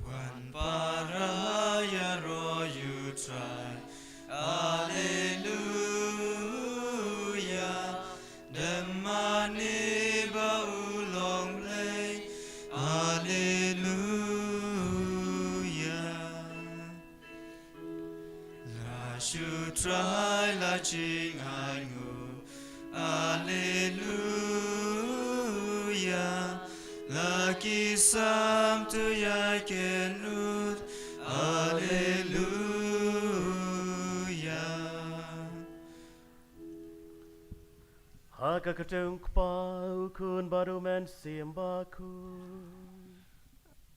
One paraya ro you try, Alleluia. Demani ba ulong lay, Alleluia. La shu try la ching ai ngu, Alleluia. La kisam tu ya kenut, Alleluia. Haka katung kpau kun baru men simbaku.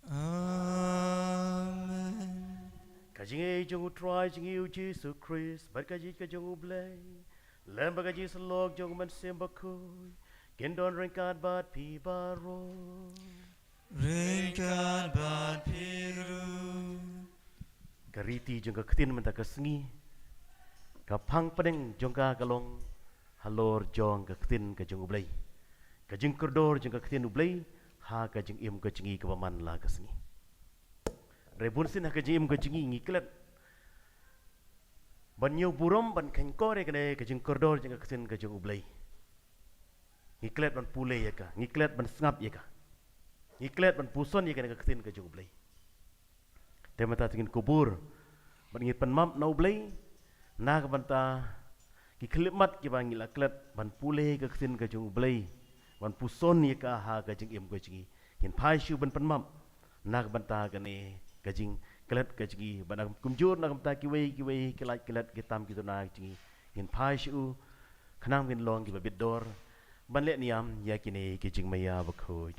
Amen. Kajing e jong utrai jing u Jesus Christ, berkaji kajong ublay. Lem bagaji selok jong men simbaku. Gendon ringkat bat pi baro. Ringkat bat piru. Kariti jong ketin menta kesengi. Kapang pedeng jong ka galong. Halor jong ketin kajong ublay. Kajing kordor jong ketin ublay. Ha kajing im kajengi kepaman la kesengi. Rebun sin ha kajing im kajengi ngiklet. Banyo burom ban kengkore kene kajing kordor jong ketin kajong ublay. Ngiklet ban pule ya ka, ngiklet ban sengap ya ka. Ngiklet ban puson ya ka nak ketin kajong ublay. Temata tingin kubur. Ban ngit penmam na ublay. Na ka banta kiklimat ki bang ngilaklet ban pule ka ketin kajong ublay. Ban puson ya ka ha kajing im kajing. Kin pai shu ban penmam. Na ka banta kane kajing kelet kajing. Ban kumjur na ka banta kiwei kilat kitam kitu na kajing. Kin pai shu kanang bin long ki babidor. Ban le niam ya kini kajing maya bakhoy.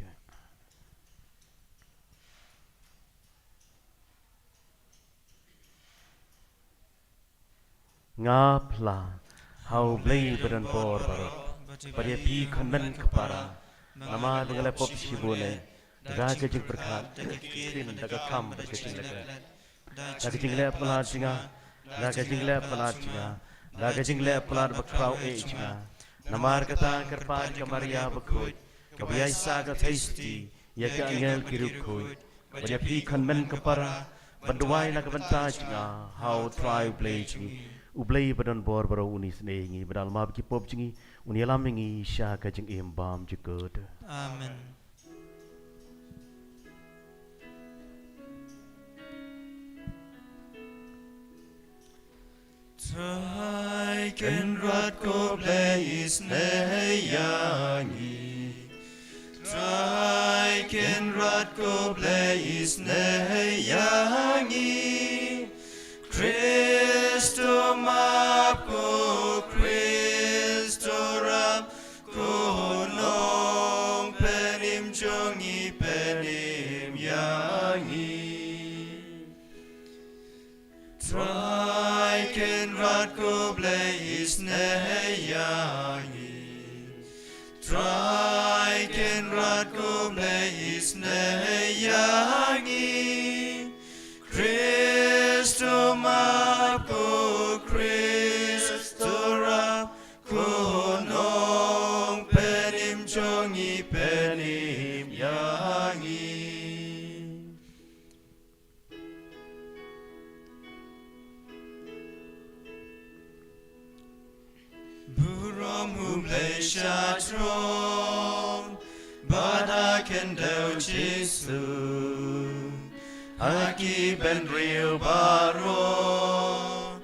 Ngapla hau blay badan por baro. Pada pi khanan kepara. Nama dengan lepop sibune. Daga kajing berkat. Krin daga kam berkajing lekat. Daga kajing lep pelat singa. Daga kajing lep pelat singa. Daga kajing lep pelat bakrau singa. Namar kata kerpan kamaria bakhoy. Kabiya saga tasty. Ya ka angel kirukhoy. Pada pi khanan kepara. Banduai nak banta singa. How try play singi. Ublay badan bor baro uni senengi badal mab ki pop jingi uni alamingi sha ka jing imbam jikot. Amen. Try ken rat ko blaze neyangi. Try ken rat ko blaze neyangi. Cristo mapko, Cristo rapko, nong penim jongi penim yangi. Try ken ratko blaze neyangi. Try ken ratko blaze neyangi. Cristo mapko, Cristo rapko, nong penim jongi penim yangi. Burom humlay shatron, bada kendel Jesu. Aki ben real baro,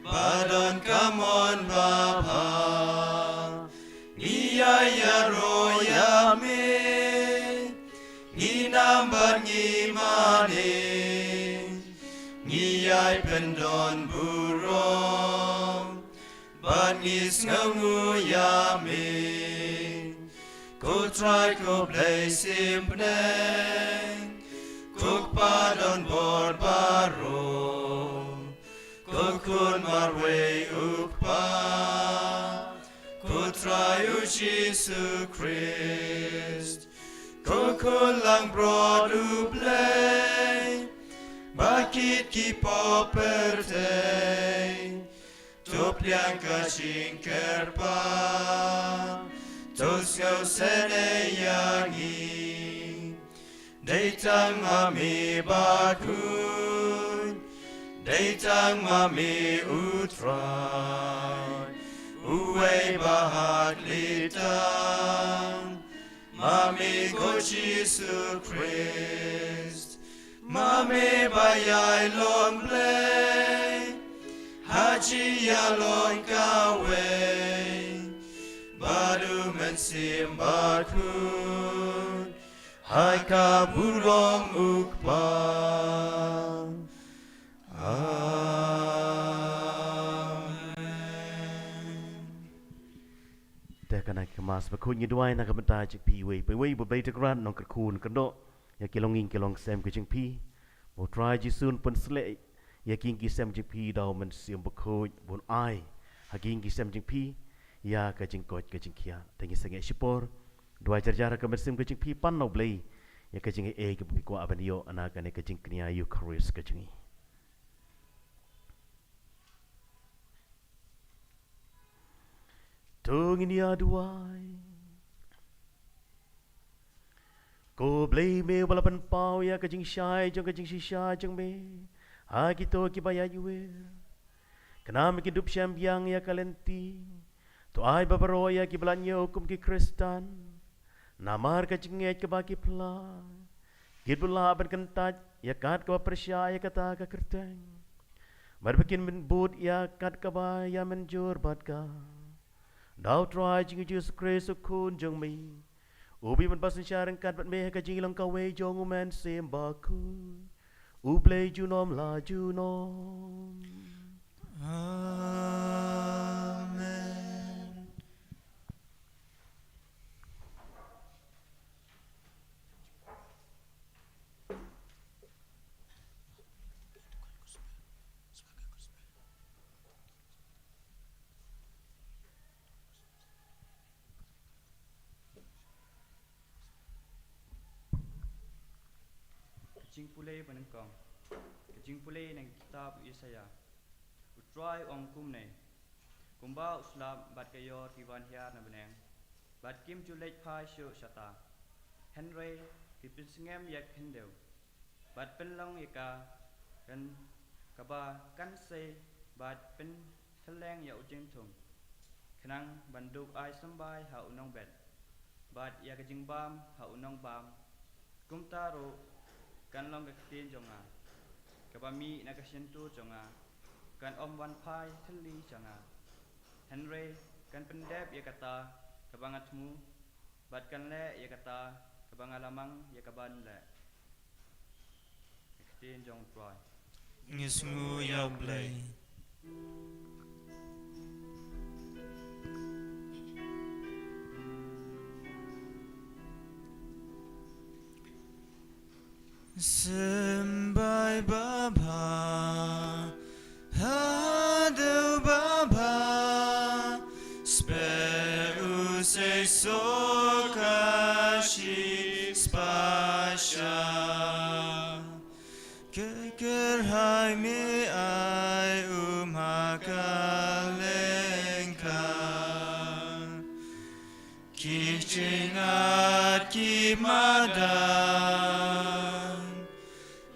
badon kamon baba, iya yaro yame, inamban ngimane, ngiyay pendon burong, ban ngis ngungu yame, ko try ko play simple. Kuk padon bor baro, kukun marwe ukpa, kutrayu Jesu Christ, kukun lang broad ublay, bakit ki poperte, top pliang kaching kerpa tos ngau sene yangi Datang mami bakun Datang mami utrai Uwe bahat litang Mami ko Jesu Christ Mami bayay long play Haji ya long kawe Badu mensim bakun Hai kabulong ukbangแต่กันนักมาสกุลยิ่งด้วยนักบรรดาจิกพีเว่ยไปเว่ยบทใบตะกรันน้องกระคูนกันโดอยากกินลองยิงกินลองแซมกับจิงพีบทรายจิซูนปนสเลอยากกินกิแซมจิงพีดาวมันเสียมบกโคยบนไอหากกินกิแซมจิงพีอยากกับจิงกอดกับจิงเขียแต่ยิ่งสังเกตชิปอร์ด้วยจารกับมันเสียมกับจิงพีปันเอาเบลยอยากกับจิงเอกับมีกว่าอันเดียวอนาคตกับจิงเนียยูคาริสกับจิงTung ini aduai Ko blei me walapan pau ya kajing syai jong kajing shisha jong me Ha kito kibaya yuwe Kenam kidup syambiang ya kalenti To ai babaro ya kibalanyo kum ki kristan Namar kajing et kabaki pla Kidbula aban kentaj ya kat kawa persya ya kata ka kerteng Marbakin min bud ya kat kaba ya menjur badka Now try jing Jesus Christ kun jong mi Ubi man basin syarang kat bat meh ka jing lang kawe jong uman sim baku Ublay junom la junom Amen Kajing pulay panengkong, kajing pulay ng kitab Yesaya. Utray ong kumne, kumba uslab bat kayor kiwan hiar na beneng, bat kim julek pai syu syata. Henry kipin sengem yak hendew, bat penlong yaka kan kaba kan se bat pen teleng ya ujeng tung. Kenang banduk ai sambai ha unong bet, bat ya kajing bam ha unong bam, kumtaro kan long kakitin jonga kabami nakasentu jonga kan om wan pai theli jonga Henry kan pendep ya kata kabangatmu bat kan le ya kata kabangalamang ya kaban le kakitin jong proi Ngisngu ya blay Sembai Baba Hadu Baba Speu se sokashi spasha Keker hai mi ai umhakalengka Kichingat kimadan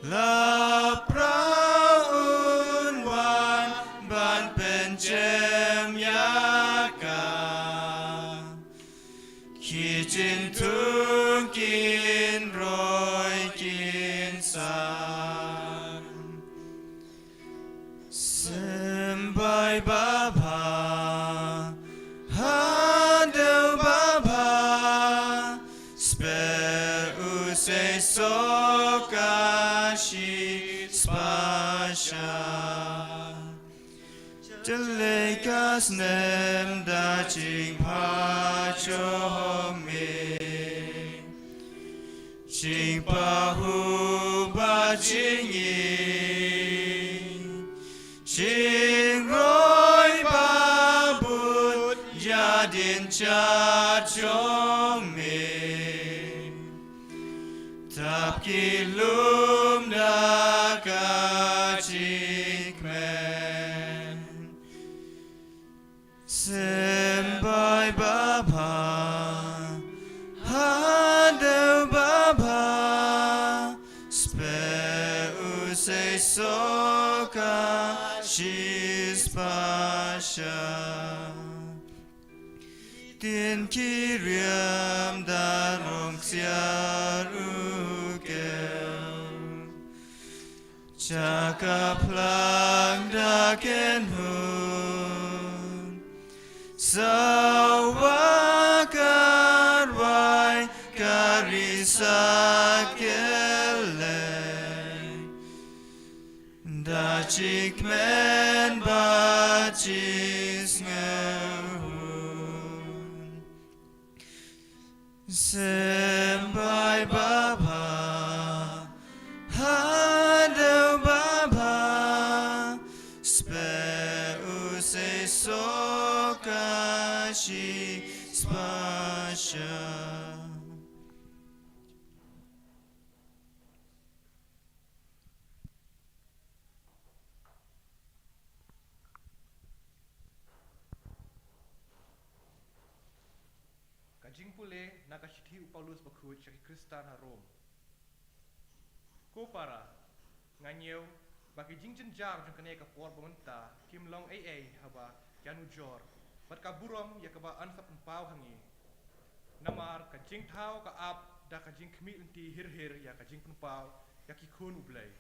La praun wan ban pencem yaka Kijin tung kin roy kin san Sembai Baba Handel Baba Speu se sokashi spasha Jelekas nem da ching pa chong me Ching pa hu ba ching yi Ching roi ba bun yadin cha chong me Tap kilum da ka chik men Jesus Pasha Tiên khi riêng đã rong xia ru kêu Cha cặp lang đã kén hồn Sao vacar vai carisa kele Da chik men ba chis ngehun Sembai baba Hadau baba Spe use sokashi spasha Kajing pule nakashithi Paulus bakhuj sa Kristan ha Rome. Ko para nganyeu baki jingjen jar jong kane ka por bonta kim long ai haba yanu jor bat ka burom ya ka ba ansap pau hangi namar ka jing thau ka ap da ka jing khmi unti hir ya ka jing pau ya ki khun ublai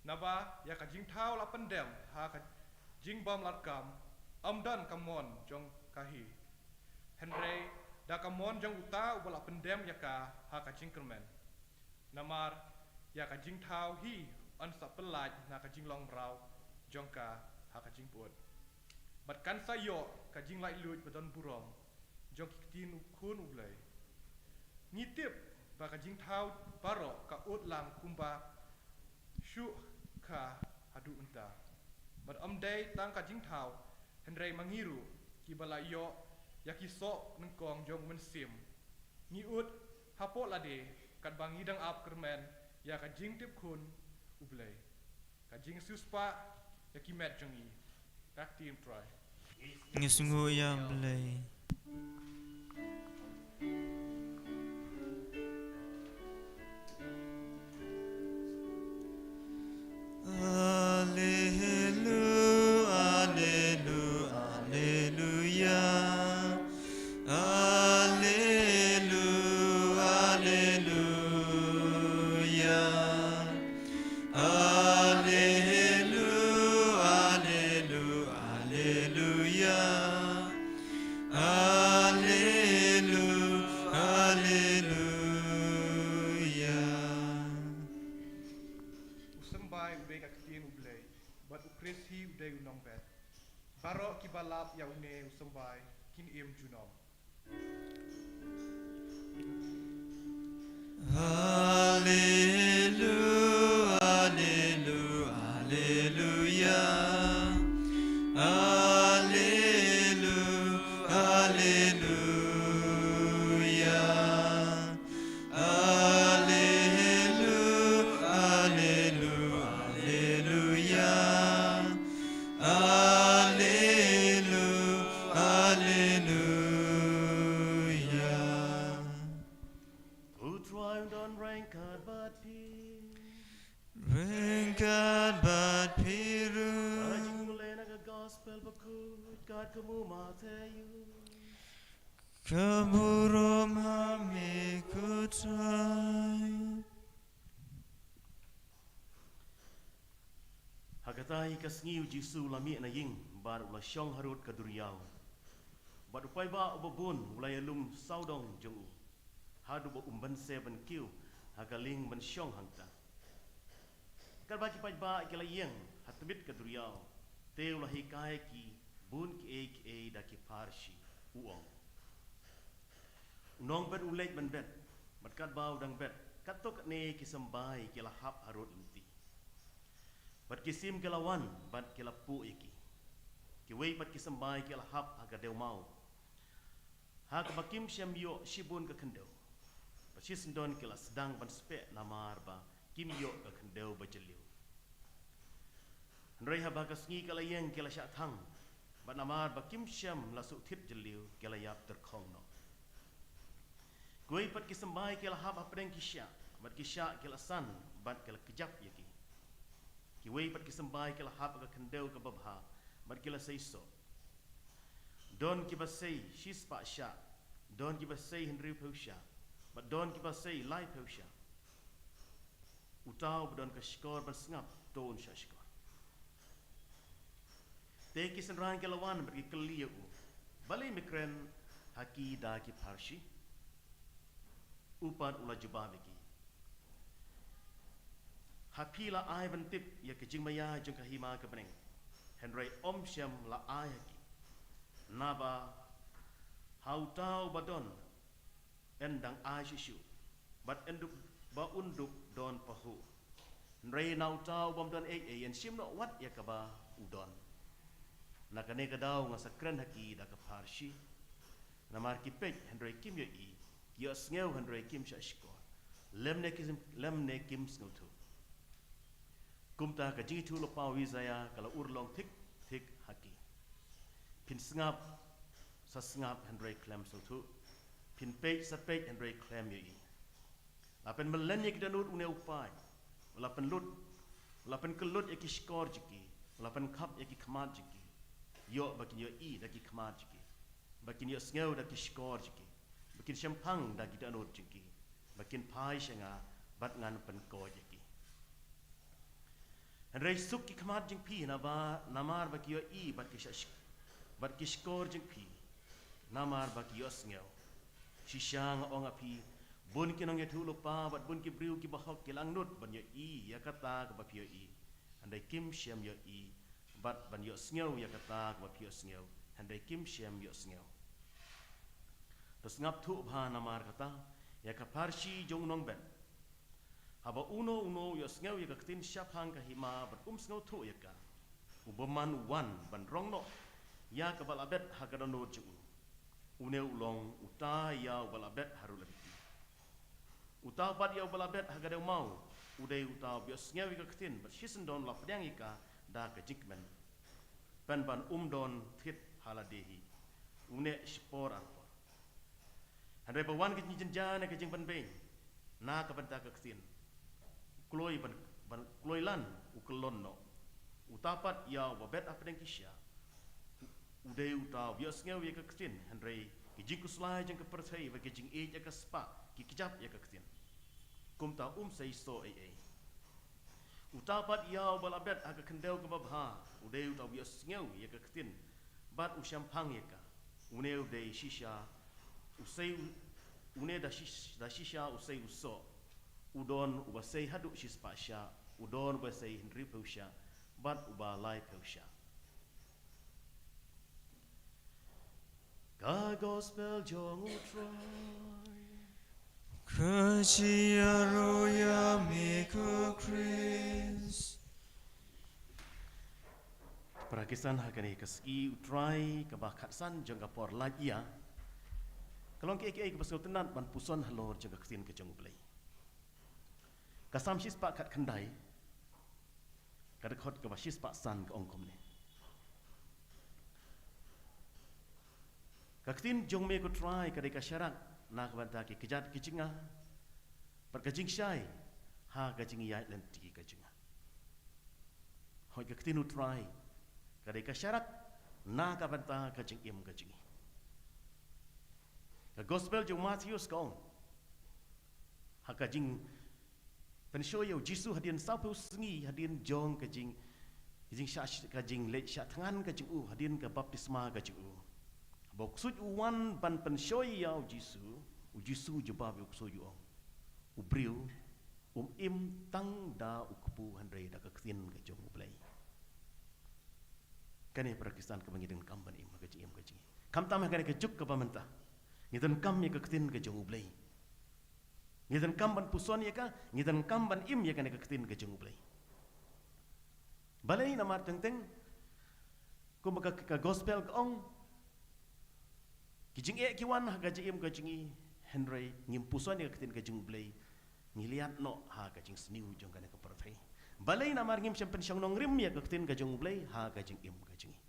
naba ya ka jing thau la pendem ha ka jing bom lat kam amdan kamon jong kahi Henry da kamon jong uta ubala pendem ya ka ha ka jing kermen namar ya ka jing thau hi an sa pelaj na ka jing long brau jong ka ha ka jing put bat kan sayo ka jing lai luj badon burom jong kitin khun ublai ni tip ba ka jing thau baro ka ut lang kumba shu ka hadu unta bat dai tang ka jing thau Henry mangiru ki balayo yaki so nengkong jong mensim ni ut hapo lade kat bangi dang ap kermen ya ka jing tip kun ublai ka jing suspa yaki met jongi tak team try Ngisungu ya blay usembai ube ka kitin ublai bat ukris hi ude unong bet baro ki balap ya une usembai kin im junom Hallelujah, hallelujah, hallelujah. Hallelujah, hallelujah. Hallelujah, hallelujah, hallelujah. Hallelujah, hallelujah. Who triumphed on ranked but peace. Ringkat bat piru Kajing mule naga gospel bakut God kamu mateyu. Kaburom hami kutray Hagatai kasngiu jisu lami na ying bar ula syong harut ka duriyaw. Bat upai ba ubabun ulay alum saudong jong. Hadu ba umban seven kiu hagaling ban syong hangta. Kal baki pai ba ikala yeng hatbit ka duriyaw. Te ula hikai ki bun ki e da ki parshi uong. Unong bet ulek ban bet. Bat kat bau dang bet. Katok ne ki sambai ki lahap harut inti. Bat kisim ke lawan, bat ke lapu iki. Ki wei bat kisambai ke lahap haga deu mau. Ha ka bakim syam yo shibun ke kendau. Bat sisndon ke la sedang ban spek namar ba kim yo ke kendau ba jeliu. Nrei ha bagas ngi ke la yeng ke la syak thang. Bat namar ba kim syam la su thit jeliu ke la yap terkhong no. Kuei bat kisambai ke lahap apdeng kisya. Bat kisya ke la san bat ke la kejap yaki. ki wei pat ki sambai ki la hap ka kendeu ka babha mat ki la sei so don ki ba sei shis pa sha don ki ba sei henry pusha but don ki ba sei lai pusha utau don ka skor ba sngap don sha skor te ki sen ran ki lawan mat ki keliu balai mikren haki da ki parshi upat ula jubabiki hapila ai ban tip ya ke jing maya jong ka hima ka beneng henry om syam la ai haki naba hautau badon endang ai shishu bat enduk ba unduk don pahu henry nautau bom don ei en sim no wat ya ka ba udon nakane ka daw nga sakren haki da ka parshi namar ki pek henry kim yo i yo sngew henry kim sha shko lemne kim sngew tu kumta ka jitu lo pawi zaya kala urlong tik haki pin sngap sa sngap henry klem so tu pin pek sa pek henry klem yo i lapen melen ye kidanut une upai lapen lut lapen kelut ye ki skor jiki lapen kap ye ki khamat jiki yo bakin yo i da ki khamat jiki bakin yo sngew da ki skor jiki bakin syampang da ki danut jiki bakin pai shenga bat ngan pen ko jiki Henry suk ki khamat jing pi na ba namar ba ki yo i bat ki shash bat ki skor jing pi namar ba ki yo sngew shishang ong api bun ki nong ye thu lupa bat bun ki briu ki bahok ki langnut ban yo i ya kata ka ba pi yo i andai kim shem yo i bat ban yo sngew ya kata ka ba pi yo sngew andai kim shem yo sngew to ngap thu bha namar kata ya ka parshi jong nong ben haba uno yo sngew ya ka tin syapang ka hima bat sngew thu ya ka ubaman wan ban rong no ya ka balabet ha ka dono ju une ulong uta ya balabet haru lebiti uta bat ya balabet ha ka de mau udai uta yo sngew ya ka tin bat shisen don la pedang ika da ka jikmen ban don thit haladehi une spor an Henry bawan ke jenjana ke jeng banbeng na ka banta ka ksin kloi ban kloi lan u kelon no utapat ya wabet apdeng kisya udai uta bios ngeu ya ka ksin Henry ke jing kuslai jeng ke perthai ba ke jing e ya ka spa ki kijap ya ka ksin kumta sei so ai utapat ya balabet aga kendeu ka babha udai uta bios ngeu ya ka ksin bat u syampang ya ka uneu dei shisha usai une da shisha usai uso udon ubasai hadu shispasha udon ubasai henry pusha bat uba lai pusha ka gospel jong utrai Kachia roya miku Chris Prakisan hakani kaski utrai kabakat san jong kapor lajia Kalong ke ke pasal tenan ban puson halor jaga ksin ke jong play. Kasam shis pak kat khandai. Kada khot ke bashis pak san ke ongkom ne. Kaksin jong me ko try kada ka syarat nak banta ke kejat kichinga. Per kajing syai ha kajing yai len ti kajinga. Hoi kaksin try kada ka syarat nak banta kajing im kajingi. The gospel jong Matthew skong hakajing penshoyo Jisu hadin sapu sengi hadin jong kajing sha kajing le sha tangan kajing hadin ka baptisma kajing bok suj uwan ban penshoyo Jisu jebab uksoyo ubriu im tang da ukpu handre da kaksin kajong ublai kane prakistan ka bangideng kamban im kajing kam tam kane kajuk ka pamenta ngitan kam ya kaktin ke jong ublai ngitan kam ban puson ya ka ngitan kam ban im ya kan kaktin ke jong ublai balai namar teng ko maka ka gospel ka ong kijing e kiwan ha ka jim ka jingi Henry ngim puson ya kaktin ke jong ublai ngiliat no ha ka jing sniu jong kan ka parthai balai namar ngim sempen syang nong rim ya kaktin ke jong ublai ha ka jing im ka jingi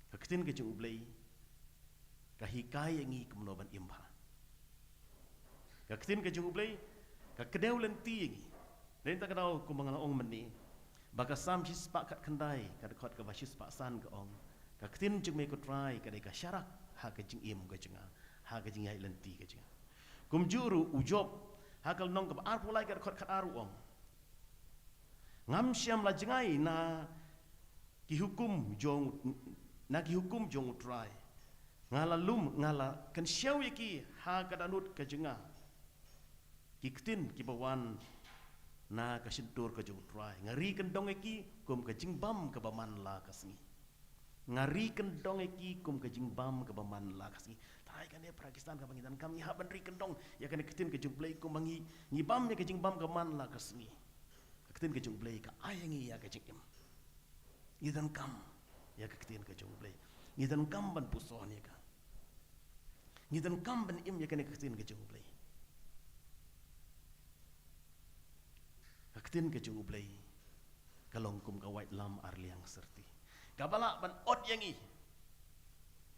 kaktin ke jong ublai kahikai yang ngi kemnoban imba kaktin ke jung ublai ka kedeu lenti ngi Dan tak tahu ku mengalah ong meni. Baka sam si sepak kat kendai kat kot ke basis pak san ke ong. Ka ketin jeng me ku try ka dei ka syarak ha ke jeng im ke jenga. Ha ke jeng ai lenti ke jenga. Kum juru ujob ha kal nong ke ar pulai kat kot kat aru ong. Ngam siam la jengai na ki hukum jong try. Ngala lum ngala kan siau ki ha kadanut ke jenga. Ki ketin ki bawan na ka sintur ka jong try. Ngari kan dong ki kum ka jingbam ka baman la kasngi. Ngari kan dong ki kum ka jingbam ka baman la kasngi. Tarai kan dia Pakistan ka bangitan kam ni ha ban ri kan dong ya kan ketin ka jong play kum bangi ngibam ya ka jingbam ka man la kasngi. Ketin ka jong play ka ayangi ya ka jingim. Ngidan kam ya ka ketin ka jong play. Ngidan kam ban puson ya ka. Ngidan kam ban im ya kan ketin ka jong play. Ketin ke jung ublay kalong kum ka white lam arliang serti kabala ban ot yangi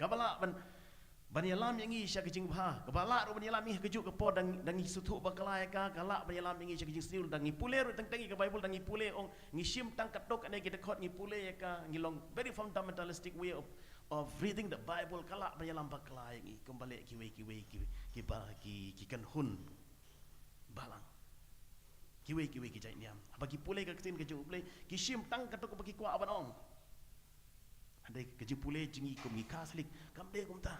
kabala ban yalam yangi sya ke jing bha kabala ro ban yalam ni ke juk ke po dang sutu bakalai ka kala ban yalam yangi sya ke jing sinul dang pule ro tang tangi ke bible dang pule ong ngishim tang katok ane kita khot pule ya ka ngilong very fundamentalistic way of reading the bible kala ban yalam bakalai yangi kembali ki kan hun balang kiwe ki jai niam bagi pule ka ketin ke jung pule ki shim tang ka tok bagi kwa aban ong ande ke jing pule jingi kum ngi kaslik kam de kum ta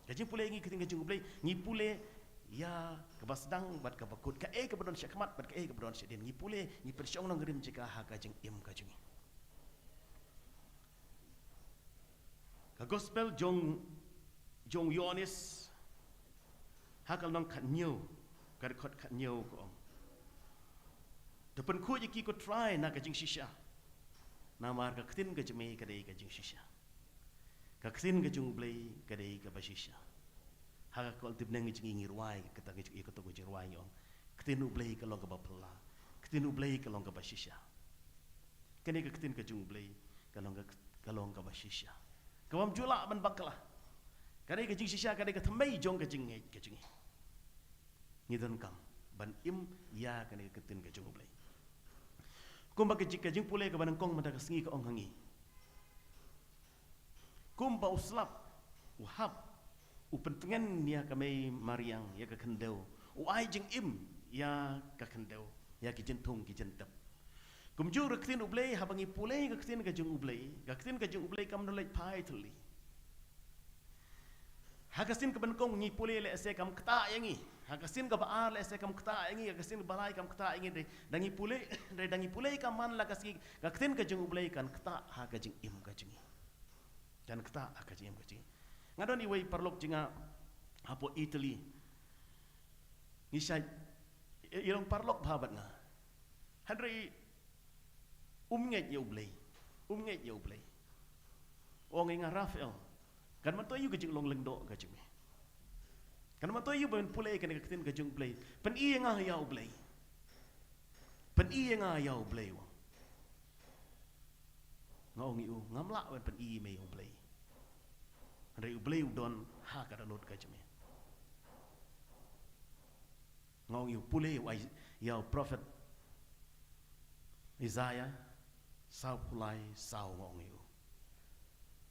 ke jing pule ngi ketin ke jung pule ngi pule ya ke basdang bat ka bakut ka ke bodon syakmat bat ka ke bodon syedin ngi pule ngi persyong nang rim jika ha ka jing im ka jingi ka gospel jong Yohanes hakal nang khat new ka khot khat new ko ong depan ku je ki ko try na ka jing shisha na mar ka ketin ka jeme ka dei ka jing shisha ka ketin ka jung blai ka dei ka bashisha ha ka kol tip nang jing ngirwai ka ta ngi ko to ko jirwai yong ketin u blai ka long ka bapla ketin u blai ka long ka bashisha kene ka ketin ka jung blai ka long ka bashisha ka wam jula ban bakla ka dei ka jing shisha ka dei ka thamai jong ka jing ngi don kam ban im ya ka ne ketin ka jung blai kumba ke jing pule ke banang kong mata kesengi ke ong hangi kumba uslap uhab upentengan ya kami mariang ya ke kendau uai jing im ya ke kendau ya ki jentung ki jentep kumju rektin ublei habangi pule ke ketin ke jung ublei kam nolai pai thuli hakasin ke bankong ngi pule le ase kam kta yangi hakasin ka baar le ase kam kta yangi hakasin balai kam kta yangi de dangi pule kam man la kasi ka ketin ka jung ublei kan kta ha ka jing im ka jing kan kta ha ka jing im ka jing ngadon iwei perlok jinga apo Italy ni sai irong perlok bhabat na handri umnget ya ublei ong inga Rafael kan man toyu ke jing long lengdo ka jing kan man toyu ben pule kan ka ketin ka jung play pen i nga ya ublei wa ngong yu ngamla ben pen i me ublei andre ublei don ha ka danot ka jing ngong yu pule ya prophet Isaiah sau pulai sau ngong yu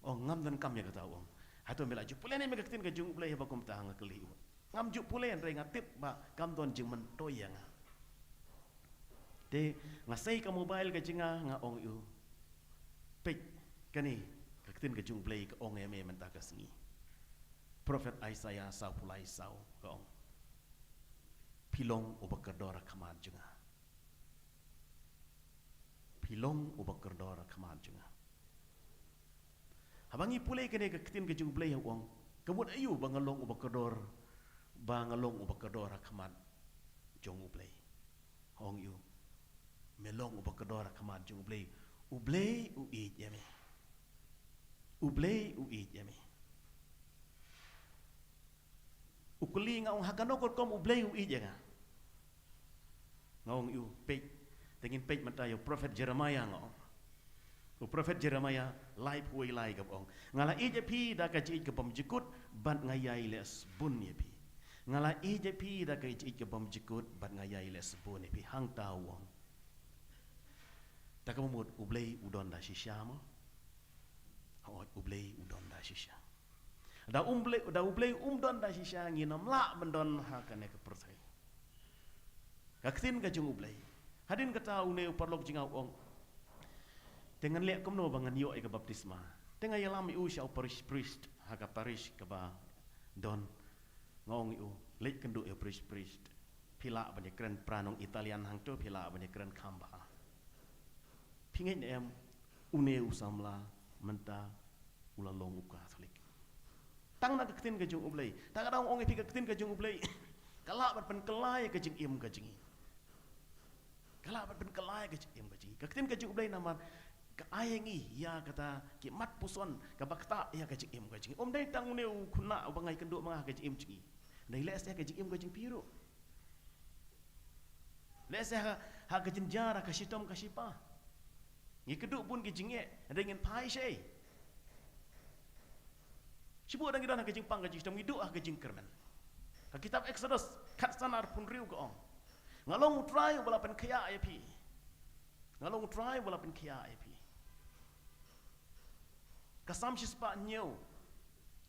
ngam dan kam ya kata ong hatu mela ju pule ne me ketin ka jung play ba kum ta nga keli ngam ju pule en re ngatip ba kam don jing man toyang de ngasai ka mobile ka jinga nga ong yu pek kani ka ketin ka jung play ka ong me man ta ka singi prophet Isaiah sau pulai sau ka ong pilong ubakardora kaman junga habangi pule kene ka ketin ka jung play wong kemut ayu bangalong ubakador kaman jong ublei hong yu melong ubakador kaman jong ublei u i yame ukuli nga ong hakanokot kom ublei u i janga ngong yu pej tengin pej matayo prophet Jeremiah ngong prophet Jeremiah live way lai gap ong ngala ije pi da ka ji ke bom jikut ban ngayai les bun ye pi ngala ije pi da ka ji ke bom jikut ban ngayai les bun ye pi hang ta wong Tak kemud ublei udon da shisha mo. Hawat ublei udon da shisha. Da ublei don da shisha nginam la bendon ha kane ke persai. Kaktin ka jung ublei. Hadin kata une uparlok jingau ong. Dengan liak kumno bangan yo ke baptisma. Dengan yalam iu syau priest ha ka parish ke ba don ngong iu lek kendu e priest. Pila banyak keren pranong Italian hang tu pila banyak keren kamba. Pingin em une usamla menta ulalong uka salik. Tang nak ketin ke jung ublei. Tak ada orang pi ketin ke jung ublei. Kalak bat pen kelai ke jing im ke jingi. Kalak bat pen kelai ke jing im ke jingi. Ketin ke jung ublei namar ke ayengi ya kata ki mat puson ke bakta ya ke jing im ke jingi. Om dai tang neu kuna bangai kenduk mangah ke jing im jingi. Dai les ya ke jing im ke jing piru. Les ya ha ke jenjara ke sitom ke sipa. Ngi keduk pun ke jingi dengan pai sei. Sibu dan kita nak kejing pang kejing, kita hidup kejing kerman. Kitab Exodus kat sanar pun riu ke ong. Ngalong try walaupun kaya api. Ngalong try walaupun kaya api. Kasam sispa nyau.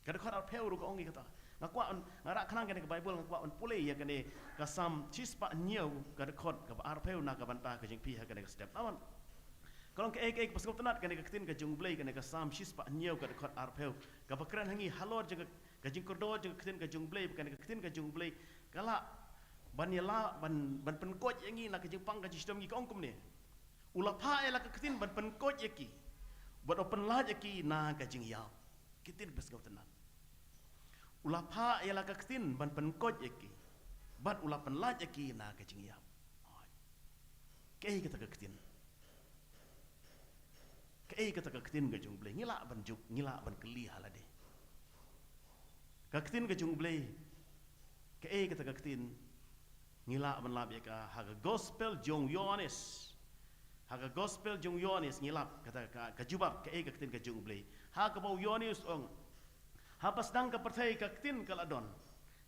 Kada kau arpeu ru ke ong kata. Ngakuan ngarak kenang kene ke Bible ngakuan pulai ya kene kasam sispa nyau kada kau ke arpeu nak bantah kejing pi kene ke step awan. Kalau ke ek pasal tenat kene ketin ke jung blei kene ke sam sispa nyau ke dekat arpeu ke pakran hangi halor jaga ke jing kordo jaga ketin ke jung blei kene ke ketin ke jung blei kala ban yala ban penkot yangi nak ke jing pang ke sistem gi ongkum ni ulah pa ela ke ketin ban penkot yaki buat open la yaki na ke jing yau ketin pasal tenat ulah pa ela ke ketin ban penkot yaki bat ulah pen la yaki na ke jing yau ke kita ke ketin Kei kata ketin ke jung blei ngila ban juk ngila ban keli halade. Ketin ke jung blei kei kata ketin ngila ban lab ya ka haga gospel jung Yohanes. Haga gospel jung Yohanes ngila kata ka jubab kei ketin ke jung blei. Ha ka bau Yohanes ong. Ha pasdang ka pertai ketin kaladon.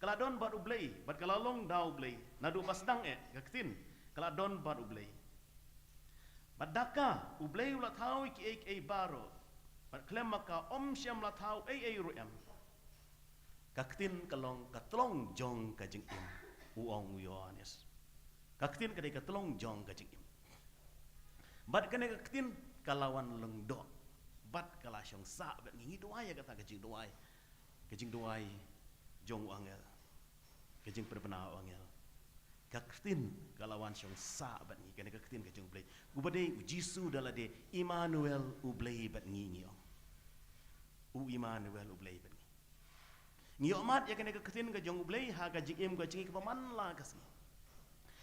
Kaladon bat ublei, bat kalalong dau blei. Nadu pasdang ketin kaladon bat ublei. Badaka ublei ulat tahu ki ai baro. Bad klem maka om syam lat tahu ai ruem. Kaktin kalong katlong jong ka jing im uong Yohanes. Kaktin kadai katlong jong ka jing im. Bad kene kaktin kalawan lengdo. Bad kala syong sa bet ngi doai kata ka jing doai. Ka jing doai jong angel. Ka jing perpena angel. Kaktin kalawan syong sa bat ngi kene kaktin ka jung blei ubade Jisu dalade Immanuel ublei bat ngi ngiong u Immanuel ublei bat ngi ngiong mat ya kene kaktin ka jung blei ha ka jing ka jingi ka paman la kasi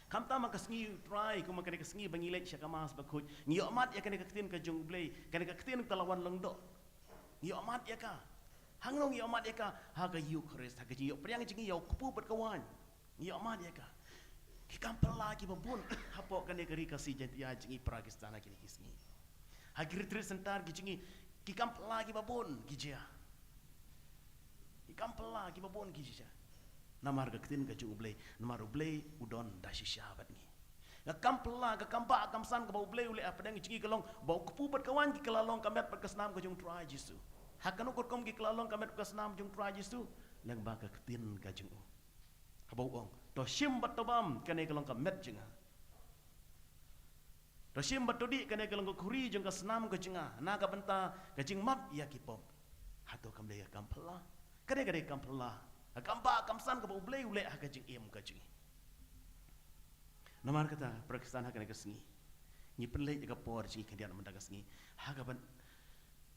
kamta makasngi try kuma kene kasngi bangilek sya kamas bakut ngiong mat ya kene kaktin ka jung blei kene kaktin kalawan lengdo ngiong mat ya ka hanglong ngiong mat ya ka ha ka Eucharist ha ka jing priang jingi yo kupu bat kawan ngiong mat ya ka Kikam pelagi babun hapok kane keri kasih jantia jingi Pakistan kini kisngi. Hagir tri sentar jingi kikam pelagi babun gijia. Kikam pelagi babun gijia. Namar gakin ke ublei, namar ublei udon dasi syabat ni. Gakam pelaga kamba kamsan ke bau ublei ule apa dang jingi kelong bau kepubat kawan ki kelalong kamet perkesnam ke jung try Jisu. Hakan ukur kom ki kelalong kamet perkesnam jung try Jisu. Nang ba gakin ke jung. Kabau ong to sim batobam kene kelong ka met jenga to sim batodi kene kelong ka kuri jeng ka senam ka jenga na ka benta ka jing map ya kipop hato kam le kam pala kene kam pala kam ba kam san ka blei ule ha ka jing em ka jing namar kata Pakistan ha kene ka sngi ni penlei ka por ji kedian menda ka sngi ha ka ban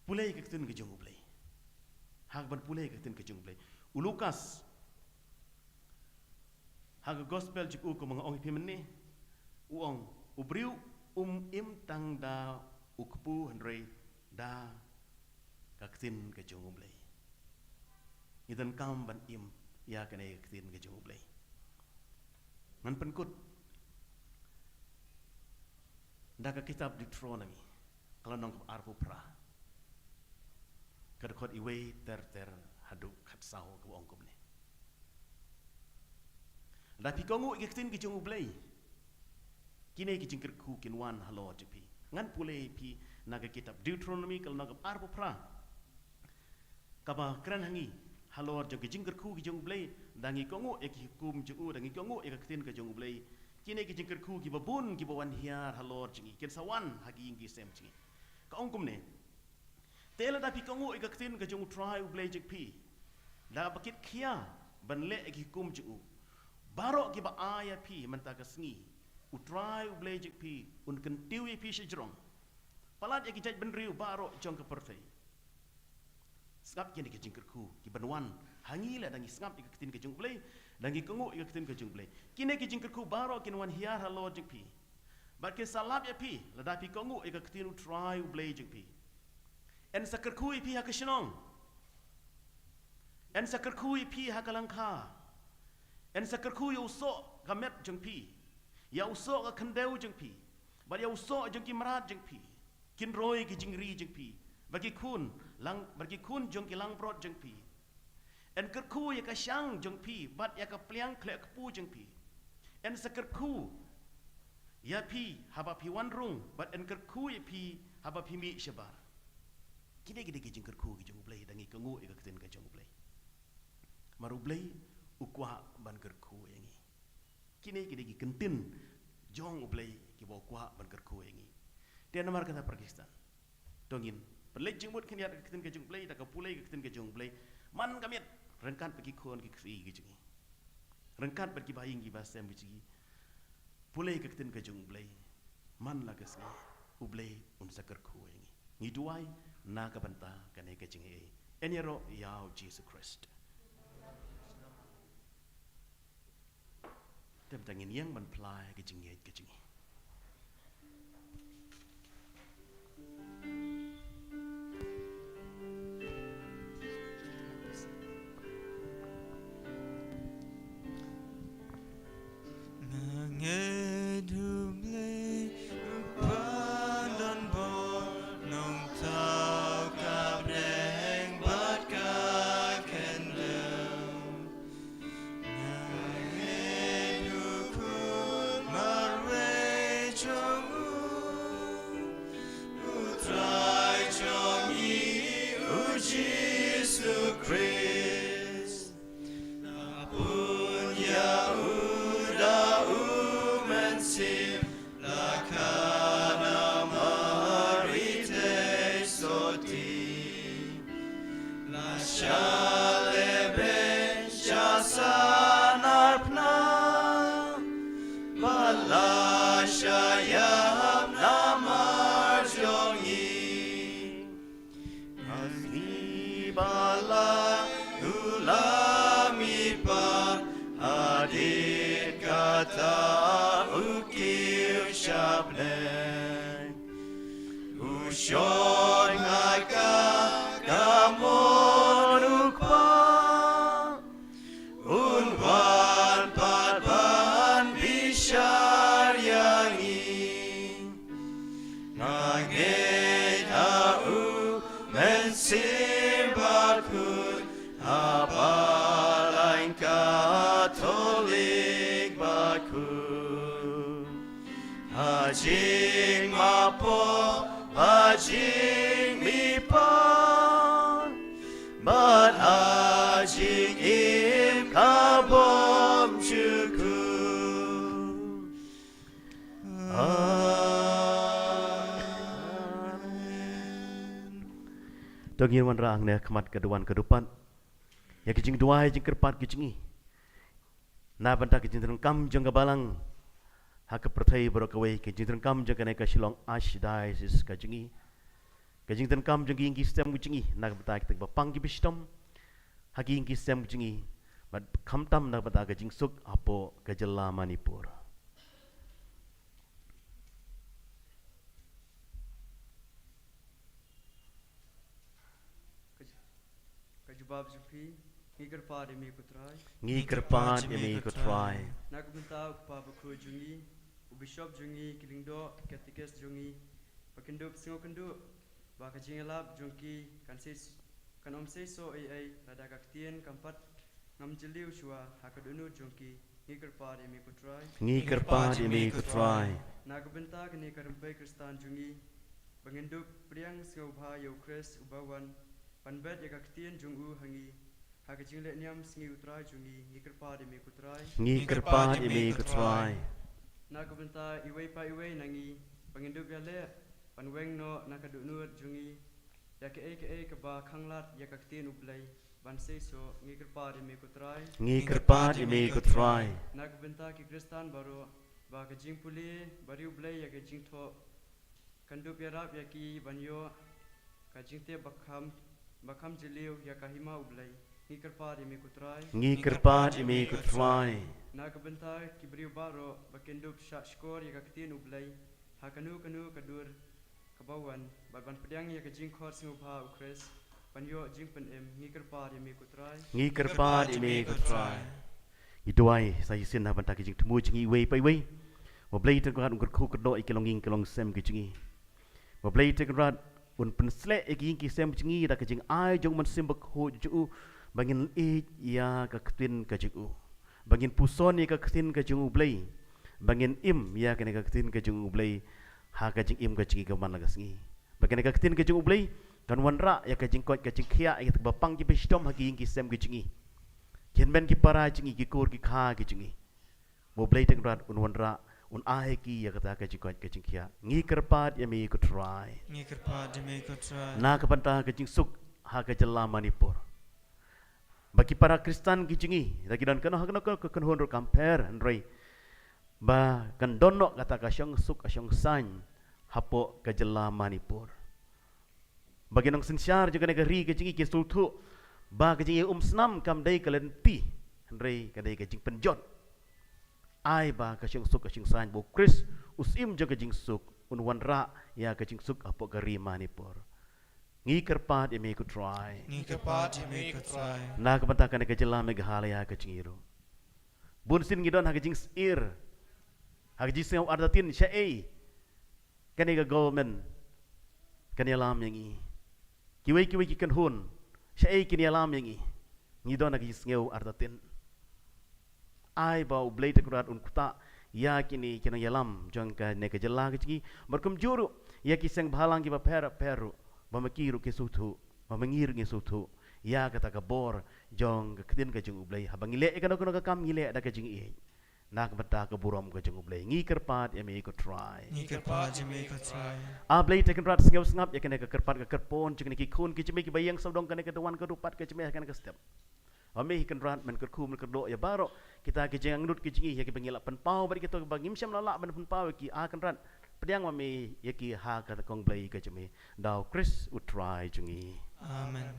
pulei ka tun ka jung blei ha ka ban pulei ka tun ka jung blei Lukas haga gospel jiku ko mga ong pimeni uong ubriu im tang da ukpu hendrei da kaktin ke jung ublei idan kam ban im ya kene kaktin ke jung ublei ngan penkut da ka kitab Deuteronomy kalau nong arpu pra kadkot iwe ter haduk khat saho ko ong ko ne Tapi kongu iktin ki jung ublei. Kini ki jingkir ku kinwan halo jepi. ngan pulei pi naga kitab Deuteronomy kal naga arbo pra kaba kran hangi halor jong jingker ku ki jong blai dangi kongo ek hukum jong dangi kongo ek tin ka jong blai kine ki jingker ku ki babun ki bawan hiar halor jingi ken sawan hagi ingi sem jingi ka ongkum ne tela da pi kongo ek tin ka jong try blai jik pi da bakit khia banle ek hukum jong barok ki ba aya pi mentaga sngi utrai blai jik pi un kentiwi pi sejrong palat ek jaj benriu barok jong ke pertai skap kini ke jingker ku ki banwan hangi la dangi skap ik tin ke jong blai dangi kongo ik tin ke jong blai kine ke jingker ku baro kin wan hiar halo jing pi bar ke salap ya pi la da pi kongo ik tin u try u blai jing pi en sakar ku pi ha keshnong en sakar ku pi ha kalangkha en sakar ku yo so gamet jing pi ya uso ka kandeu jing pi bar ya uso jing ki marat jing pi kin roi ki jingri jing pi bagi kun jong kilang prot jong pi en kerku ya ka syang jong pi bat ya ka pliang klek pu jong pi en sekerku ya pi haba pi wan rung bat en kerku ya pi haba pi mi shabar kide ki jong kerku ki jong blai dangi kengu ya ka tin ka jong blai maru blai ukwa ban kerku yangi kine ki kentin jong blai ki bo kwa ban kerku yangi dia nomor kata Pakistan dongin perlej jengmut kini ada ketin ke jung play tak pulai ke ketin ke jung play man kamiat rengkat pergi kon ke kri ke jengi rengkat pergi baying gi basem ke jengi pulai ke ketin ke jung play man la ke sni ublay un sakar ku yengi ngi duai na ka banta kane ke jengi enyero yao Jesus Christ tem tangin yang ban plai ke jengi ke jengi Hajing mapo, hajing mipa, but hajing im kabom chuku. Dongin wan rang ne khamat keduan kedupan. Ya kijing duai jing kerpat kijingi. Na banta kijing kam jong gabalang. Hak perthai berokawai ke jingten kam jang kanai ka Shillong Archdiocese ka jingi ke jingten kam jang ingi stem jingi nak bata kita bapang gi bistom hagi ingi stem jingi bad khamtam nak bata ka jingsuk apo ka jella Manipur ka jubab jupi ngiker pa demi ku try nak benta pa bakhu jungi Bishop jungi kilingdo katikes jungi pakindup singo kendu ba kajingelap jungki kanom se so ai rada kaktien kampat ngam jeliu shua hakadunu jungki ngikirpa di mikutrai Ngikerpa di mi kutrai. nagabenta kini karempai kristan jungi bangenduk priang sengobha yo kris ubawan panbet yakaktian jungu hangi hakajingle niam singi utrai jungi ngikirpa di mikutrai Ngikerpa di mi kutrai. nagabenta iwei pa iwei nangi bangenduk yale panweng no nakadunut jungi yake keba khanglat yakaktian ublai bansei so ngikirpa di mikutrai Ngikerpa di mi kutrai. nagbenta ki kristan baro ba kajing puli bari ublai ya kajing tho kandup yarap ya ki banyo kajing te bakham jiliu ya kahima ublai ngikirpa di mikutrai Ngikerpa di mi kutrai. nagbenta ki bari baro bakendup shakor ya kaktin ublai hakanu kadur kabawan ban pedang ya kajing khot singupha ukres panyo jing pen ngikirpa di mikutrai Ngikerpa di mi kutrai. Iduai saya sin na banta kijing temu jingi wei pai wei. Moblei te krat ungkur khu kedok ikelonging kelong sem kijingi. Moblei te krat un pensle iki ki sem jingi da kijing ai jong man sim bak ho ju bangin ya ka ktin ka ju. Bangin puson ya ka ktin ka ju blei. Bangin im ya ka ka ktin ka ju blei. Ha ka jing im ka jingi ka man lagas ngi. Bangin ka ktin ka ju blei kan wan ra ya ka jing kot ka jing khia ya ka bapang ki bestom ha ki sem kijingi. Kian ben ki para jingi ki kor ki kha ki jingi. Moblei te krat un wan ra un ahe ki ya kata ka jikot ka jing khia. Ngikerpa ya mi kutrai. ngikirpa di mikutrai Na kapanta ka jing suk ha ka jala Manipur. Bagi para Kristen ki jingi, lagi dan kana hakna ka kan hon ro compare andrei. Ba kan donno kata ka syong suk asyong san hapo ka jala Manipur. Bagi nang sinsyar juga negeri ka jingi ki sultu ba ka jingi snam kam dai kalenti andrei ka dai ka jing penjot. Ai ba ka syong suk ka syong san bo Chris usim jaga jing suk un wan ra ya ka jing suk apo ka ri Manipur. Ngikerpa di mi kutrai. ngikirpa di mikutrai Na kapanta ka ka jala meghalaya ka jingiru. Bun sin ngidon ha ka jing sir. Ha ka jing sing ardatin sya ei. Kani ka government kani alam yang i. Kiwei ki kan hun. Sya ei kini alam yang i. Ngidon ha ka jing sing ardatin. Ai bau blei te kurat un kuta ya kini kina yalam jong ka ne ka jala ka jingi markum juru ya ki seng bhalang ki ba peru bamakiru ke sutu mamangir nge sutu ya kata ka bor jong ka ktin ka jung ublei habang ile ka no ka kam ile da ka jing i nak bata ka burom ka jung ublei ngi kerpat ya me ko try ngikirpa di mikutrai a blei te kan rat ngap ya kene ka kerpat ka kerpon jing ki khun ki chimi ki bayang sabdong kane ka tuan ka rupat ka chimi kan ka step Ame hikan rat men kerku men kerdo ya baro kita ke jeng nut ke jingi ya ke bangila penpau bari kita bangim syam lala ben penpau ki a kan rat pediang mame ya ki ha ka kong blai ka jemi dau Chris utrai jungi amen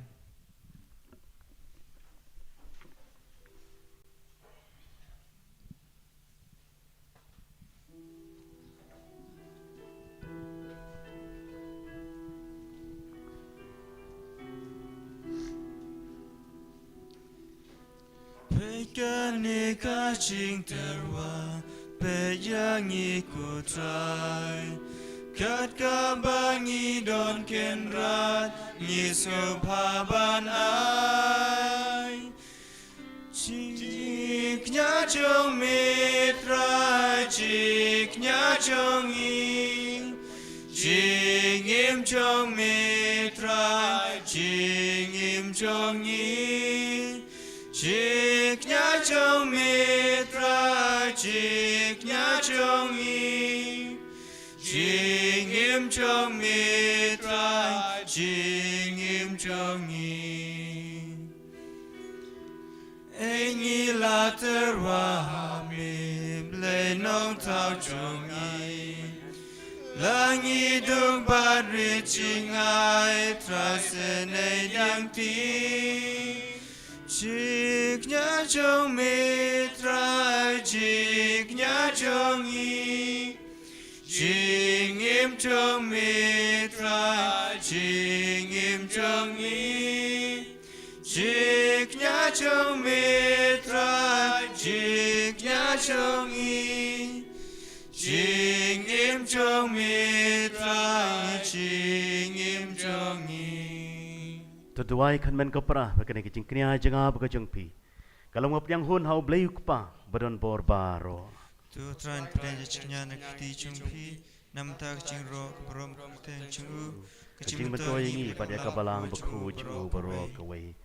Pekani ka jing terwa Peyang ikutrai Kat ka bangi don kenrat Ngisup haban ai Jiknya jong mitrai Jiknya jong i Jingim jong mitrai Jingim jong i Jiknya jong mitrai Jiknya jong i Jingim jong mitrai Jingim jong i Engi la terwa mi Blei nong tau jong i Langi dung bad reaching ai Trasene yang ti Jiknya jong mitrai Jiknya jong i Jingim jong mitrai Jingim jong i Jiknya jong mitrai Jiknya jong i Jingim jong mitrai Jingim jong i Tuduai kan men kopra bakane kijing knia janga baka jong pi kalau ngap yang hun hau blai ukpa Badon bor baro. Tu tran plan jachnya nak di jumpi nam tak jing ro brom ten chu Kajing bentoy ngi pada kabalang beku ju baro kawai.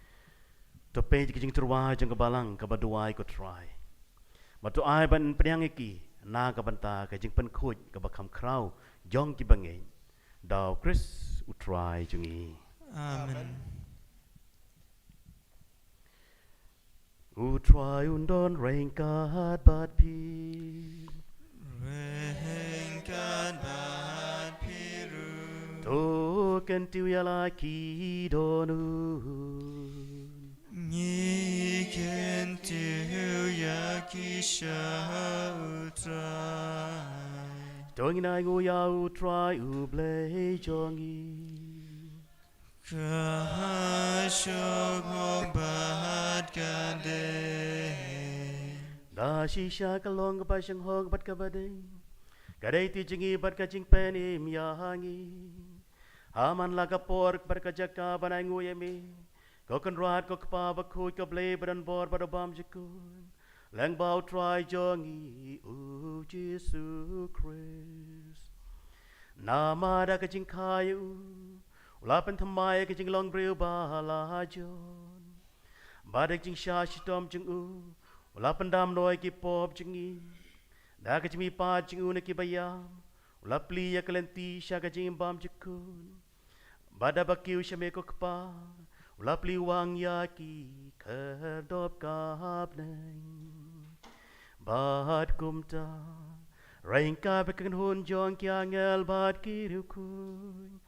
To pe kajing terwa jeng kabalang kabaduai ko try. Matu ai ban penyang iki na kabanta kajing pen kuj kabakam krau jong ki bangeng. Dau Chris utrai jungi. Amen. Utrai undon rengkat bat pi. Rengkan bat piru Token tiu ya laki donun. Nyiken tiu yakisha utrai Dongi nai nguya utrai ublei jongi. Kahashok mong bat kande Da shisha kalong ba siyang hog bat kabading. Kadai ti jingi bat ka jing penim yahangi. Haman laga pork bat ka jaka banay nguyemi. Kokan rat ko kapa bakuy ka blay badan bor badabam jikun. Lang bao try jongi u Jesus Christ. Namada ka jing kayu. Ulapan thamay ka jing long brew balajon. Badak jing shashitom jing u. Wala pandam noy ki pop jingi. Da ka jimi pa jingu na ki bayam. Wala pli ya kalenti sya ka jing bam jikun. Bada bakiw sya me ko kpa. Wala pli wang ya ki kerdop kap neng. Bad kumta. Rain ka bekan hun jong ki angel bad ki rukun.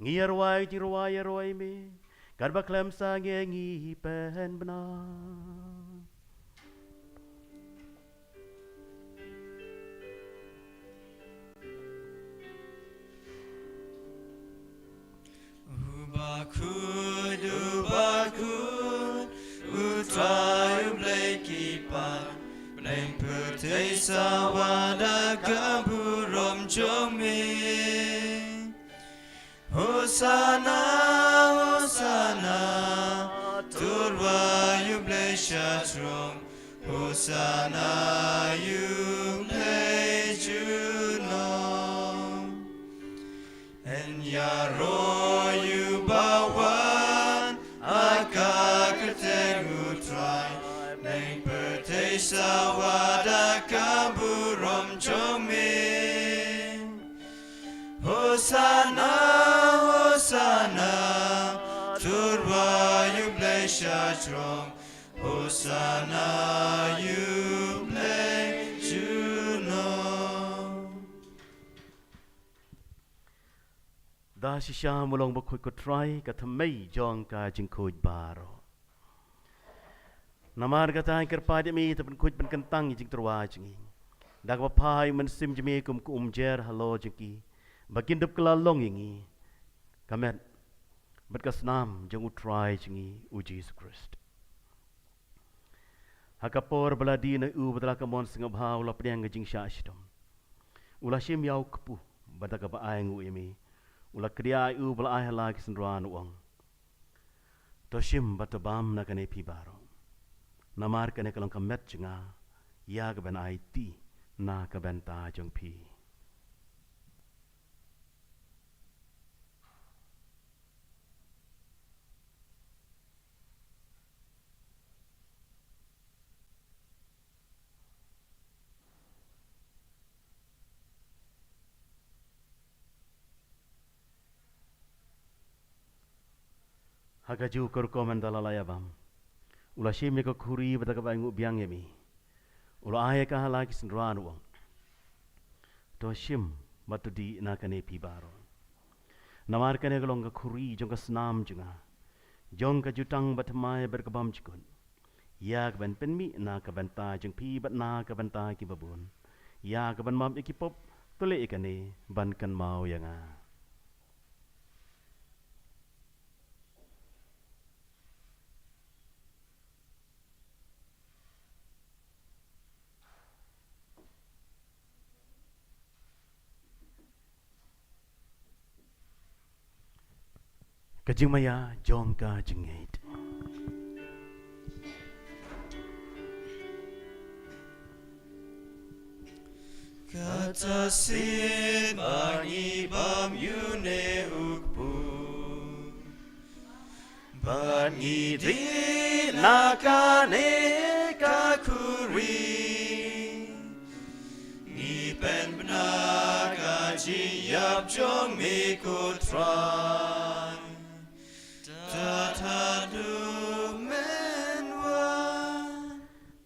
Ngiyar wai jing ruwaya roy me. Kad baklem sa ngi pen benar. Ubakud, utrai ublei kipan, blame putei sawada kaburom jomi. Hosana, Hosana, turwa ublei shatrom, Hosana ublei junom. En yaro you bawan akakateng utrai neng pete sawada kaburom jomin. Hosana, Hosana, turwa you bless shatrom. Hosana you bless junom. Da shisha mulong bakoy ko try ka thamay jong ka jing kuj baro. Namar ka tayo kerpade mi tapan kuj pan kantang jing terwa jingi. Da ka papai man sim jimi kum umjer halo jingi. Bakindup kelalong ingi. Kamet bat kasnam jong utray jingi u Jesus Christ. Hakapor baladi na u badala ka mon singab ha ula pnyang jing sha shitom. Ula shim yaw kpu badaka ba ayang u imi. Ula kriya u bala ay halagi sendruan uang. Toshim batabam na kane pibaro. Namar kane kalong kamet jenga. Ya kaben ay ti na kaben ta jong pi. Hagaju korko mandalaya bam. Ula shim ko khuri bataka bangu biang yemi. Ula aya ka halaki sendruan uang. To shim matudi na kane pibaro. Namar kane kalong ka khuri jong ka snam junga. Jong ka jutang batmay berkabam jikun. Ya ka ban penmi na ka banta jong pi bat na ka banta ki babun. Ya ka ban mam ikipop tole ikane ban kan mau yanga. Kajing maya jong ka jengait. Kata sin bangi bam yune ukpu Bangi di nakane kakuri Ni pen benaga jiyap jong me kotran Tatadu menwan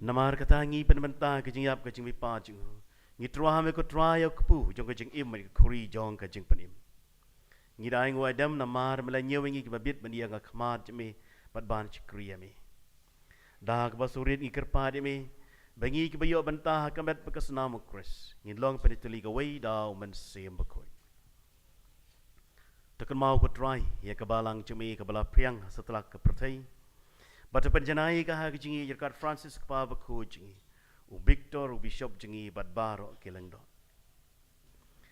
Namar kata ngi penbenta kajing yap kajing mipa jing ngi trua me ko traya kupu jong kajing im me kuri jong kajing penim ngi dai ngwa dam namar mela nyewe ngi kibabit bandia nga khmat me pat ban chikriya me dak basurit ngi kerpa de me bangi kibayo benta kamet bekasna mo kris ngi long penituli ka wei daw men sem bakoy takkan mau ko try ya kabalang cumi kabala priang setelah ke pertai batu penjanai ka ha jingi jerkat Francis kpa bakho jingi u Victor u Bishop jingi bat baro kelengdo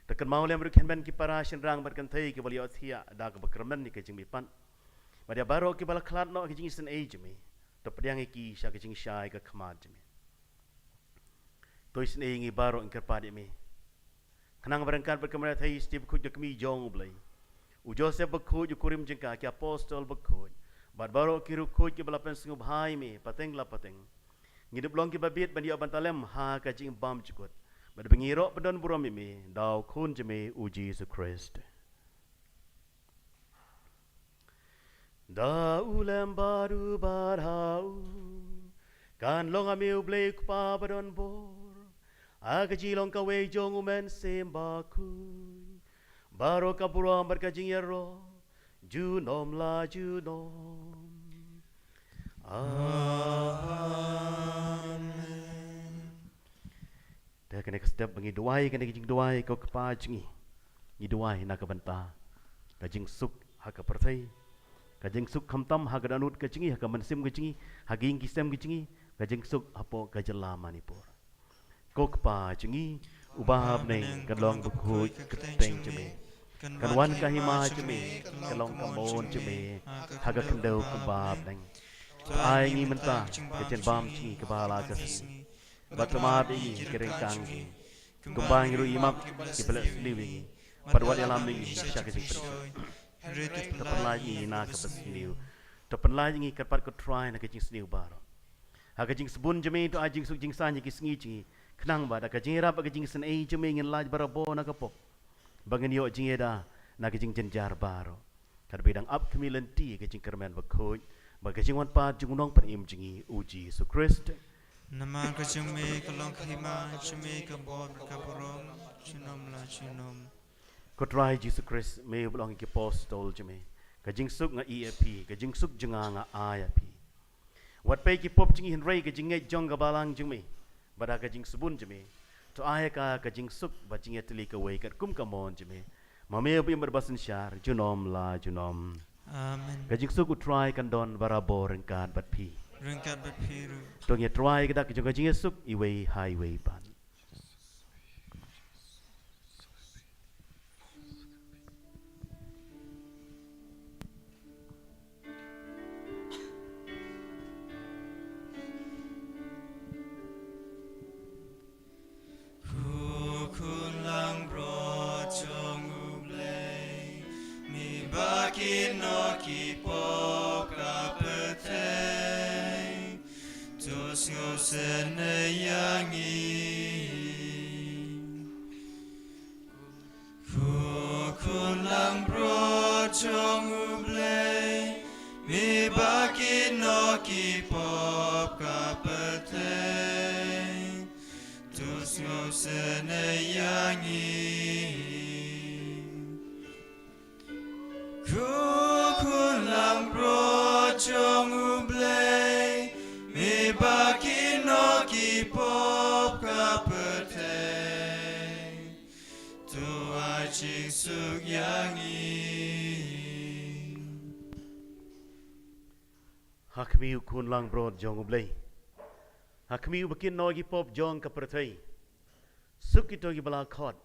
takkan mau lem ruken ben ki para shenrang bat kan thai ki bali othia da ka bakraman ni ka jingi pan badia baro ki bala klat no ki jingi sen age me to pediang ki sha ki jingi shai ka khmat jingi tois ne ngi baro ingker padi me kanang berangkat berkemara thai steve khu kami jong blai u Joseph bakho ju kurim jingka ki apostol bakho bat baro ki rukho ki bala pen singu bhai me pateng la pateng ngidup long ki babit bandia bantalem ha ka jing bam chukut bat bengiro pedon buram me daw khun jeme u Jesus Christ da ulam baru barhau kan long amiu blai pa badon bor aga jilong ka wei jong umen sembaku baro kapura berkajing yaro junom la junom amen dah kena step bangi duai kena jing duai ko kapa jingi ni duai nak benta kajing suk hak perthai kajing suk khamtam hak danut kajingi hak mensim kajingi haging kisem kajingi kajing suk apo kajela manipur ko kapa jingi ubahab nei kadlong bukhui keteng jeme kan wan kahima jeme kalong kamon jeme haga kendau kebab neng ai ngi menta kejen bam jingi kebala kas batma bi kereng kang kumbang ru imap kibala sliwi padwat alam ni syak jing tepan lagi na kabas niu tepan lagi ngi kerpat ko try na kajing sniu baro haga jing sebun jeme to ajing suk jing sanyi ki sngi jingi kenang ba da kajing rap kajing sen ei jeme ngin laj barabo na kapok bangen yo jing eda na kajing jenjar baro kad bidang up kemilen ti kajing kermen bakoj ba kajing wan pa jung nong pan im jingi uji su Christ Nama kajing me kalong khima chme ka bod ka borom chinom la chinom ko try Jesus Christ me belong ki apostol jeme kajing suk nga EAP kajing suk jenga nga IAP wat pe ki pop jingi hin rei kajing ngai jong ga balang jeme bada kajing sebun jeme to ayaka kajing suk ba jingi teli ka wei kat kum kamon jeme mame bi berbasin syar junom la junom Amen kajing suk try kan don barabo rengkat bat pi Ringkat berpiru to nge try kada kajing suk iwei highway ban Hakmiu kun lang brod jong ublay Hakmiu bakin nogi pop jong kaperthai Sukito gi bala khot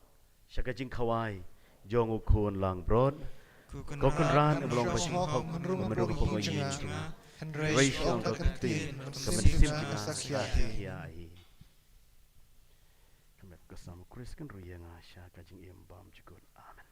Shakajing khawai jong ukun lang brod Kokun ran belong basing hok Memerung pengoyin Racial doktin Kemensim kita sakya Kesam Kris kan ruyang asya kajing imbam jukun. Amin.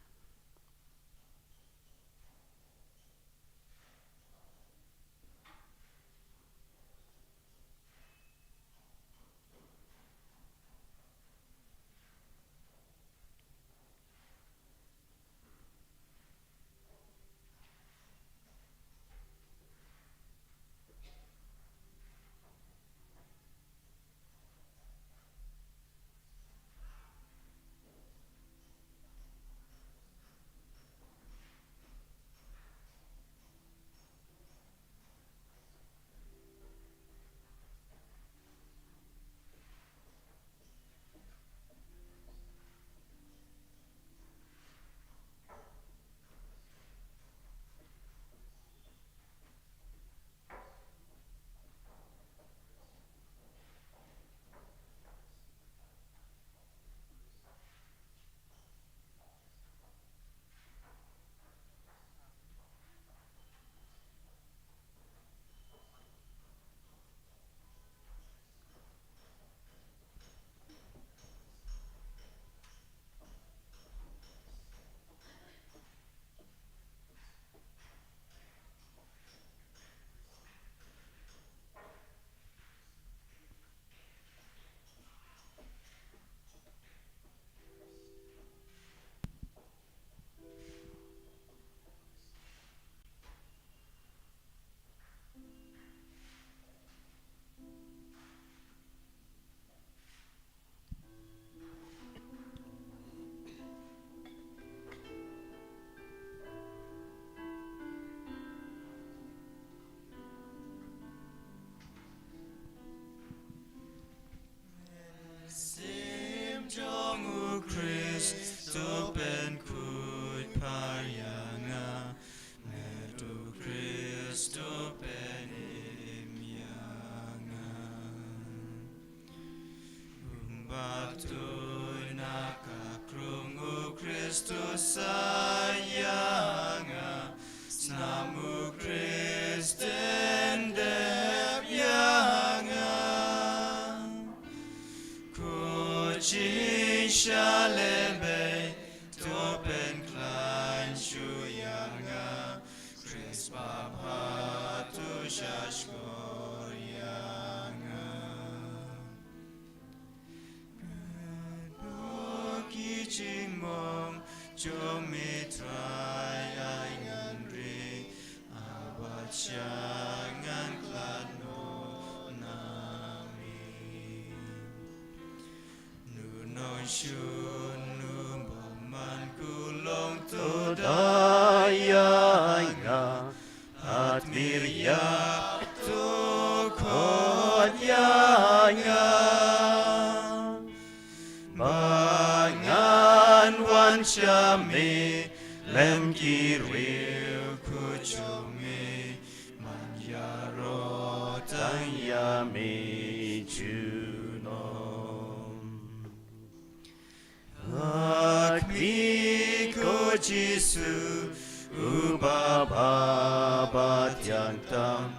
Sim jong u Kristo ben kut paryanga medu Kristo ben imyanga Umbatu nakakrungu Kristo sayanga snamu Kristen debyanga Kucing shalebe topen klein shuyanga Chris babhatu shashkoryanga Boki chingmong jomitrai aingan ri awat syangan klano nami Nuno shun numbaman kulong Todayanga at mirya tukodyanga Bangan wan syami lem kiriu kucumi Manjaro tayami junom Akmi ko Jisu Ubababat yang tam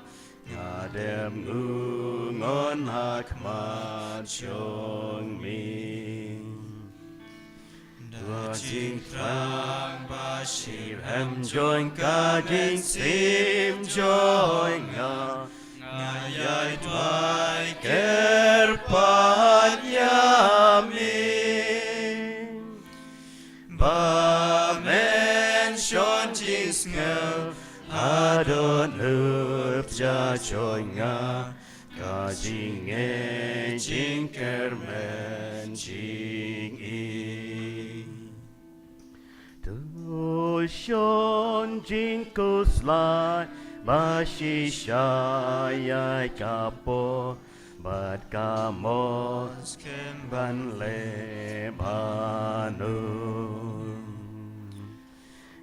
Ngadem ungon hakmat syong min Dua jing trang basir em join kading sim join nga Ngayay tuay kerpat yamin Bamen shon jing ngel Adon up ja join nga Ka jing e jing kermen jing i Tu shon jing kuslai Bashi shayai kapo Bat kamos ban lebanun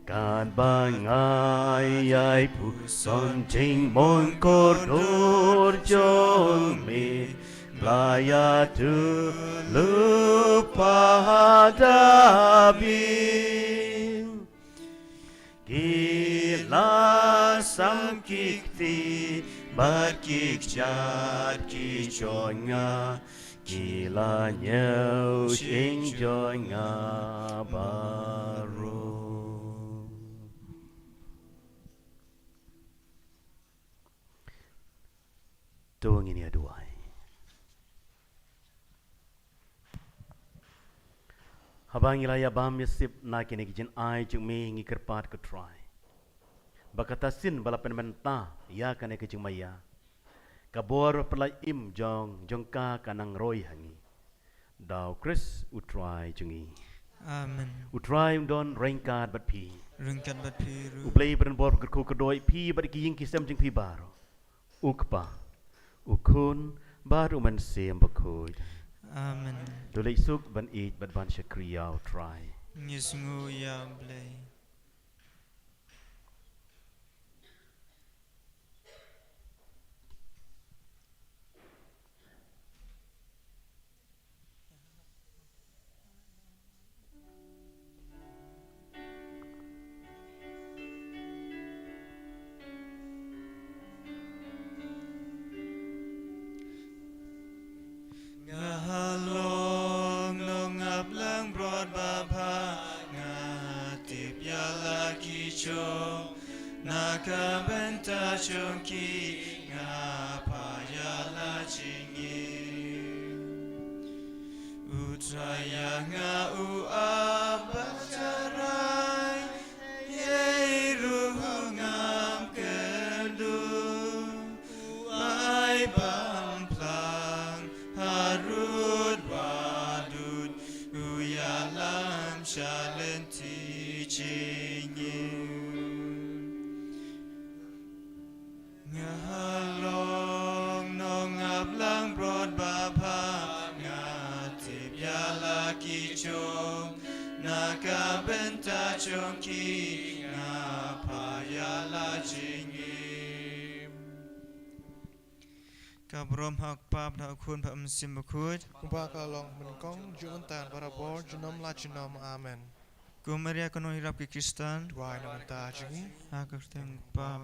Kan bangai ai puson jing mon koridor jong mi Playa tu lupa dabi Gila sam kikti bat kik jat ki jonga Gila sing joy ngabaru. Tuang ini aduai. Habang ilaya bam yasip na kini kijin ai chung mi ngi kerpat ke try. Bakatasin balapan menta ya kane kijing maya. Kabor pelai im jongka kanang roy hangi. Dau Chris utrai jungi. Amen. Utrai don rengkat bat pi. Ringkat bat piru. Uplay beren bor kerku kedoi pi bat ki ying kisam jeng pi baro. Ukpa. Ukun baru man sem bakud. Amen. Dolai suk ban eat bat ban syakriya utrai. Ngisngu ya blay. Ngahalong nong ngablang broad bapa ngatip yala kicho nakabenta chongki ngapa yala chingi utraya nga abacarai yeiru ngam kedu ai bamplang harut wadud uyalam shalenti chingi ngahalong nong ngablang broad bapa ngatip yala kicho nakabenta chongki ngapa yala chingi Kabrom hak pap dah kun pa msim bakut. Kumpa kalong menkong jumentan para bor junom lacinom amen. Kumaria kono hirap ke Kristan. Tuai namanta jingi. Hak keteng pap